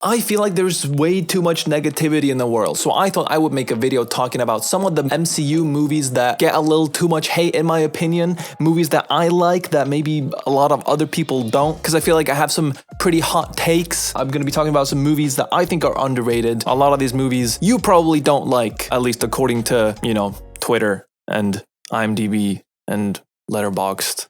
I feel like there's way too much negativity in the world, so I thought I would make a video talking about some of the MCU movies that get a little too much hate in my opinion, movies that I like that maybe a lot of other people don't, because I feel like I have some pretty hot takes. I'm going to be talking about some movies that I think are underrated. A lot of these movies you probably don't like, at least according to, Twitter and IMDb and Letterboxd.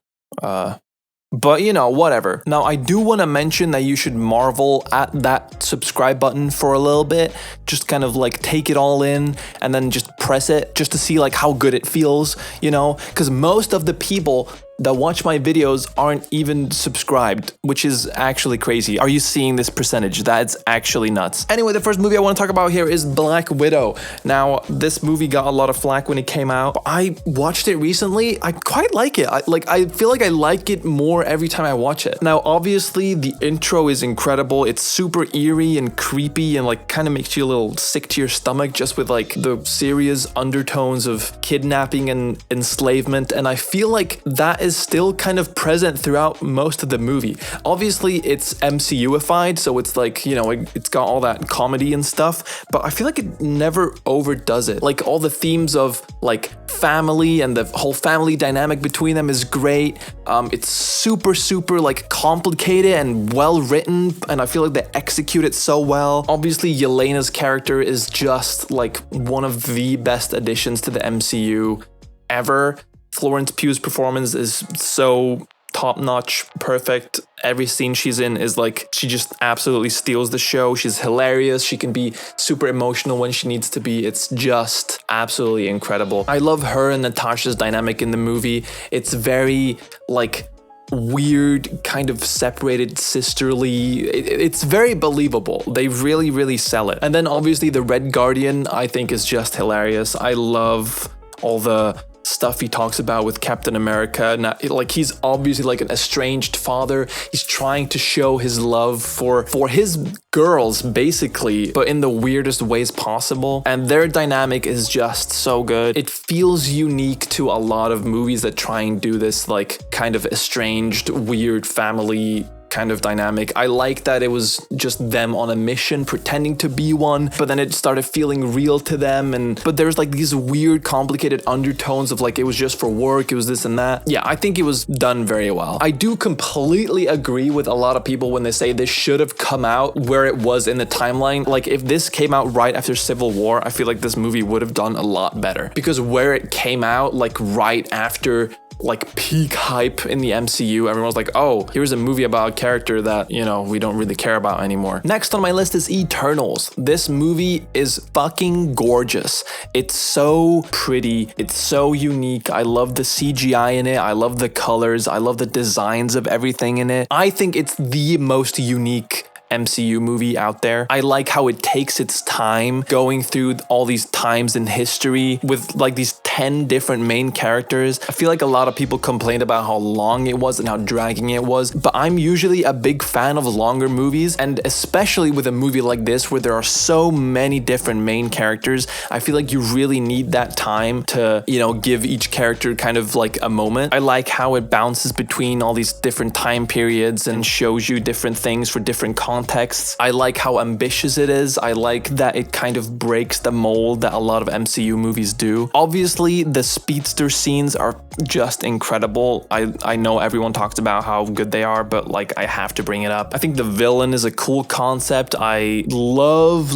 But whatever. Now, I do want to mention that you should marvel at that subscribe button for a little bit. Just kind of like take it all in and then just press it just to see like how good it feels, because most of the people that watch my videos aren't even subscribed, which is actually crazy. Are you seeing this percentage? That's actually nuts. Anyway, the first movie I want to talk about here is Black Widow. Now, this movie got a lot of flack when it came out. I watched it recently. I quite like it. I feel like I like it more every time I watch it. Now, obviously, the intro is incredible. It's super eerie and creepy and like kind of makes you a little sick to your stomach just with like the serious undertones of kidnapping and enslavement. And I feel like that is still kind of present throughout most of the movie. Obviously, it's MCU-ified, so it's like, it's got all that comedy and stuff, but I feel like it never overdoes it. Like all the themes of like family and the whole family dynamic between them is great. It's super like complicated and well written, and I feel like they execute it so well. Obviously, Yelena's character is just like one of the best additions to the MCU ever. Florence Pugh's performance is so top-notch, perfect. Every scene she's in is like, she just absolutely steals the show. She's hilarious. She can be super emotional when she needs to be. It's just absolutely incredible. I love her and Natasha's dynamic in the movie. It's very like weird, kind of separated, sisterly. It's very believable. They really sell it. And then obviously the Red Guardian, I think, is just hilarious. I love all the stuff he talks about with Captain America. Now, like, he's obviously like an estranged father. He's trying to show his love for his girls, basically, but in the weirdest ways possible. And their dynamic is just so good. It feels unique to a lot of movies that try and do this like kind of estranged, weird family kind of dynamic. I like that it was just them on a mission pretending to be one, but then it started feeling real to them, but there's like these weird complicated undertones of like it was just for work, it was this and that. Yeah, I think it was done very well. I do completely agree with a lot of people when they say this should have come out where it was in the timeline. Like if this came out right after Civil War, I feel like this movie would have done a lot better, because where it came out like right after like peak hype in the MCU, everyone was like, oh, here's a movie about a character that, we don't really care about anymore. Next on my list is Eternals. This movie is fucking gorgeous. It's so pretty. It's so unique. I love the CGI in it. I love the colors. I love the designs of everything in it. I think it's the most unique MCU movie out there. I like how it takes its time going through all these times in history with like these 10 different main characters. I feel like a lot of people complained about how long it was and how dragging it was, but I'm usually a big fan of longer movies, and especially with a movie like this where there are so many different main characters, I feel like you really need that time to, give each character kind of like a moment. I like how it bounces between all these different time periods and shows you different things for different contexts. I like how ambitious it is. I like that it kind of breaks the mold that a lot of MCU movies do. Obviously, the speedster scenes are just incredible. I know everyone talks about how good they are, but like I have to bring it up. I think the villain is a cool concept. I love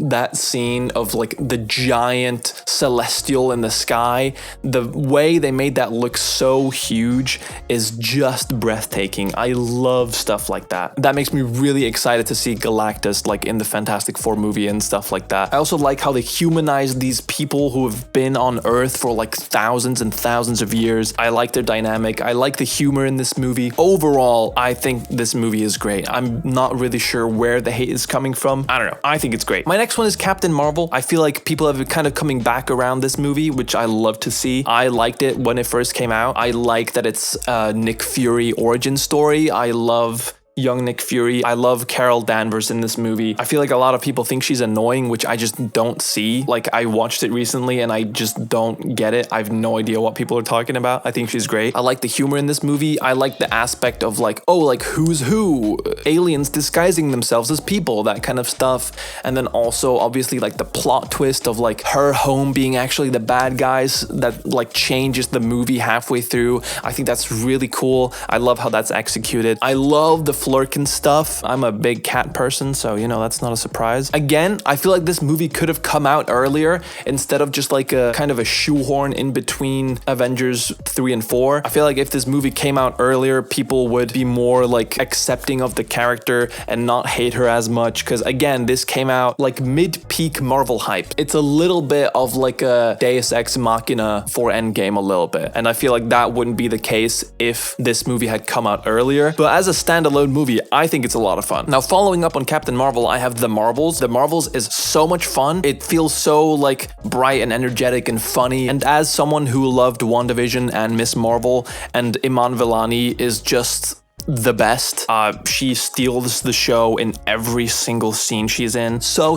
that scene of like the giant celestial in the sky. The way they made that look so huge is just breathtaking. I love stuff like that. That makes me really excited to see Galactus like in the Fantastic Four movie and stuff like that. I also like how they humanize these people who have been on Earth for like thousands and thousands of years. I like their dynamic. I like the humor in this movie. Overall, I think this movie is great. I'm not really sure where the hate is coming from. I don't know. I think it's great. My next one is Captain Marvel. I feel like people have been kind of coming back around this movie, which I love to see. I liked it when it first came out. I like that it's Nick Fury origin story. I love young Nick Fury. I love Carol Danvers in this movie. I feel like a lot of people think she's annoying, which I just don't see. Like, I watched it recently and I just don't get it. I have no idea what people are talking about. I think she's great. I like the humor in this movie. I like the aspect of like, oh, like who's who? Aliens disguising themselves as people, that kind of stuff. And then also obviously like the plot twist of like her home being actually the bad guys that like changes the movie halfway through. I think that's really cool. I love how that's executed. I love the Flurkin stuff. I'm a big cat person, so you know, that's not a surprise. Again, I feel like this movie could have come out earlier instead of just like a kind of a shoehorn in between Avengers 3 and 4. I feel like if this movie came out earlier, people would be more like accepting of the character and not hate her as much, because again, this came out like mid-peak Marvel hype. It's a little bit of like a Deus Ex Machina for Endgame a little bit, and I feel like that wouldn't be the case if this movie had come out earlier. But as a standalone movie, I think it's a lot of fun. Now, following up on Captain Marvel, I have The Marvels. The Marvels is so much fun. It feels so like bright and energetic and funny. And as someone who loved WandaVision and Miss Marvel, and Iman Vellani is just the best. She steals the show in every single scene she's in. So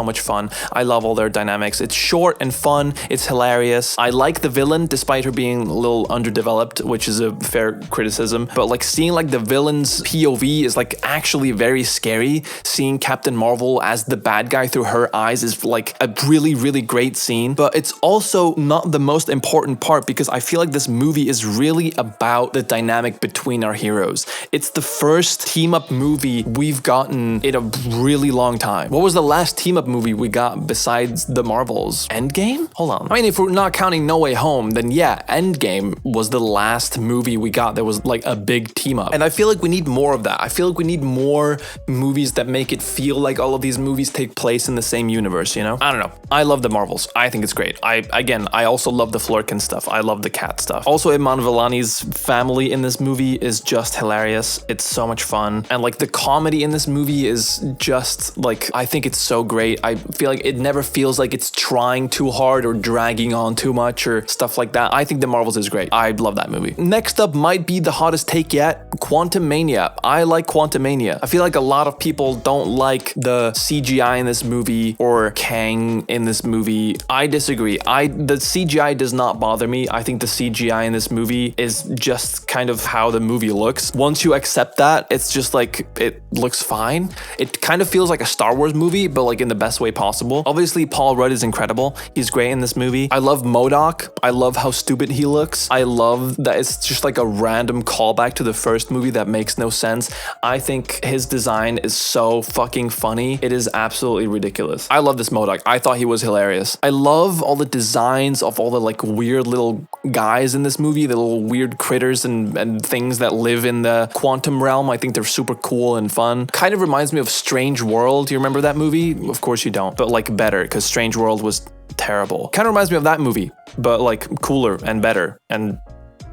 much fun. I love all their dynamics. It's short and fun. It's hilarious. I like the villain despite her being a little underdeveloped, which is a fair criticism. But like seeing like the villain's POV is like actually very scary. Seeing Captain Marvel as the bad guy through her eyes is like a really great scene. But it's also not the most important part, because I feel like this movie is really about the dynamic between our heroes. It's the first team-up movie we've gotten in a really long time. What was the last team-up movie we got besides the Marvels? Endgame? Hold on. I mean, if we're not counting No Way Home, then yeah, Endgame was the last movie we got that was like a big team-up. And I feel like we need more of that. I feel like we need more movies that make it feel like all of these movies take place in the same universe, you know? I don't know. I love the Marvels. I think it's great. I also love the Flurkin stuff. I love the cat stuff. Also, Iman Vellani's family in this movie is just hilarious. It's so much fun. And like the comedy in this movie is just like, I think it's so great. I feel like it never feels like it's trying too hard or dragging on too much or stuff like that. I think The Marvels is great. I love that movie. Next up might be the hottest take yet, Quantumania. I like Quantumania. I feel like a lot of people don't like the CGI in this movie or Kang in this movie. I disagree. The CGI does not bother me. I think the CGI in this movie is just kind of how the movie looks. Once you accept that, it's just like, it looks fine. It kind of feels like a Star Wars movie, but like in the best way possible. Obviously, Paul Rudd is incredible. He's great in this movie. I love MODOK. I love how stupid he looks. I love that it's just like a random callback to the first movie that makes no sense. I think his design is so fucking funny. It is absolutely ridiculous. I love this MODOK. I thought he was hilarious. I love all the designs of all the like weird little guys in this movie, the little weird critters and things that live in the quantum realm. I think they're super cool and fun. Kind of reminds me of Strange World. Do you remember that movie? Of course you don't, but like better, because Strange World was terrible. Kind of reminds me of that movie, but like cooler and better. And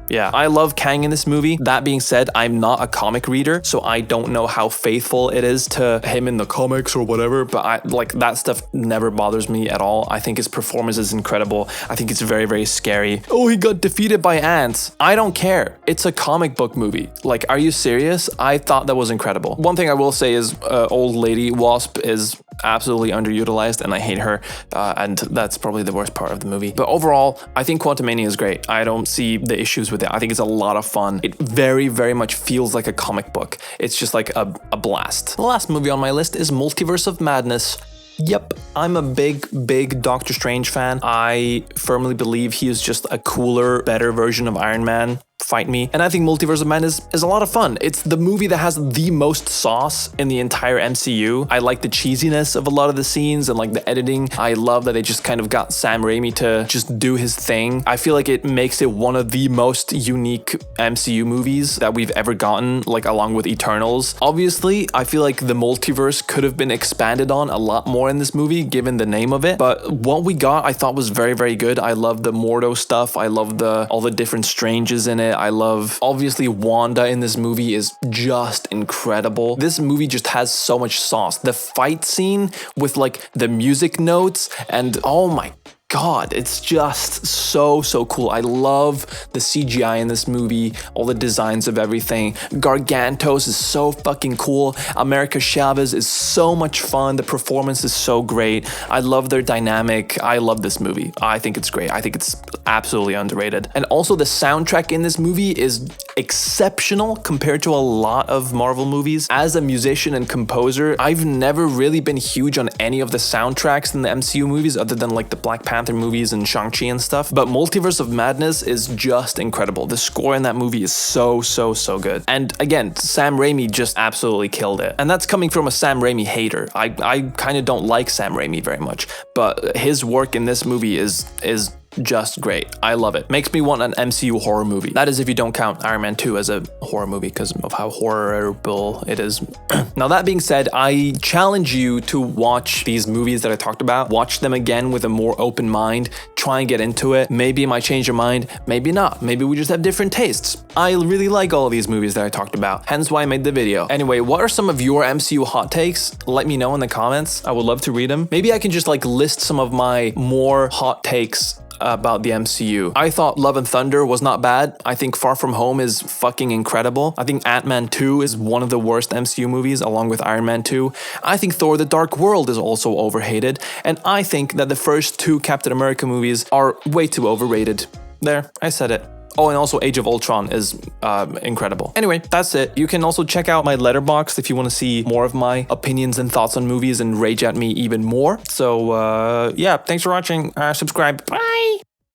yeah, I love Kang in this movie. That being said, I'm not a comic reader, so I don't know how faithful it is to him in the comics or whatever, but I like that stuff never bothers me at all. I think his performance is incredible. I think it's very scary. Oh, he got defeated by ants. I don't care. It's a comic book movie. Like, are you serious? I thought that was incredible. One thing I will say is old lady Wasp is absolutely underutilized and I hate her, and that's probably the worst part of the movie. But overall, I think Quantumania is great. I don't see the issues with it. I think it's a lot of fun. It very much feels like a comic book. It's just like a blast. The last movie on my list is Multiverse of Madness. Yep, I'm a big Doctor Strange fan. I firmly believe he is just a cooler, better version of Iron Man. Fight me. And I think Multiverse of Madness is a lot of fun. It's the movie that has the most sauce in the entire MCU. I like the cheesiness of a lot of the scenes and like the editing. I love that they just kind of got Sam Raimi to just do his thing. I feel like it makes it one of the most unique MCU movies that we've ever gotten, like along with Eternals. Obviously, I feel like the multiverse could have been expanded on a lot more in this movie given the name of it, but what we got I thought was very good. I love the Mordo stuff. I love all the different Stranges in it. I love, obviously, Wanda in this movie is just incredible. This movie just has so much sauce. The fight scene with like the music notes and oh my God, it's just so cool. I love the CGI in this movie, all the designs of everything. Gargantos is so fucking cool. America Chavez is so much fun. The performance is so great. I love their dynamic. I love this movie. I think it's great. I think it's absolutely underrated. And also the soundtrack in this movie is exceptional compared to a lot of Marvel movies. As a musician and composer, I've never really been huge on any of the soundtracks in the MCU movies other than like the Black Panther movies and Shang-Chi and stuff, but Multiverse of Madness is just incredible. The score in that movie is so good. And again, Sam Raimi just absolutely killed it. And that's coming from a Sam Raimi hater. I kind of don't like Sam Raimi very much, but his work in this movie is just great. I love it. Makes me want an MCU horror movie. That is if you don't count Iron Man 2 as a horror movie because of how horrible it is. Now that being said, I challenge you to watch these movies that I talked about. Watch them again with a more open mind. Try and get into it. Maybe it might change your mind. Maybe not. Maybe we just have different tastes. I really like all of these movies that I talked about. Hence why I made the video. Anyway, what are some of your MCU hot takes? Let me know in the comments. I would love to read them. Maybe I can just like list some of my more hot takes about the MCU. I thought Love and Thunder was not bad. I think Far From Home is fucking incredible. I think Ant-Man 2 is one of the worst MCU movies along with Iron Man 2. I think Thor The Dark World is also overhated. And I think that the first two Captain America movies are way too overrated. There, I said it. Oh, and also Age of Ultron is incredible. Anyway, that's it. You can also check out my letterboxd if you want to see more of my opinions and thoughts on movies and rage at me even more. So yeah, thanks for watching. Subscribe. Bye!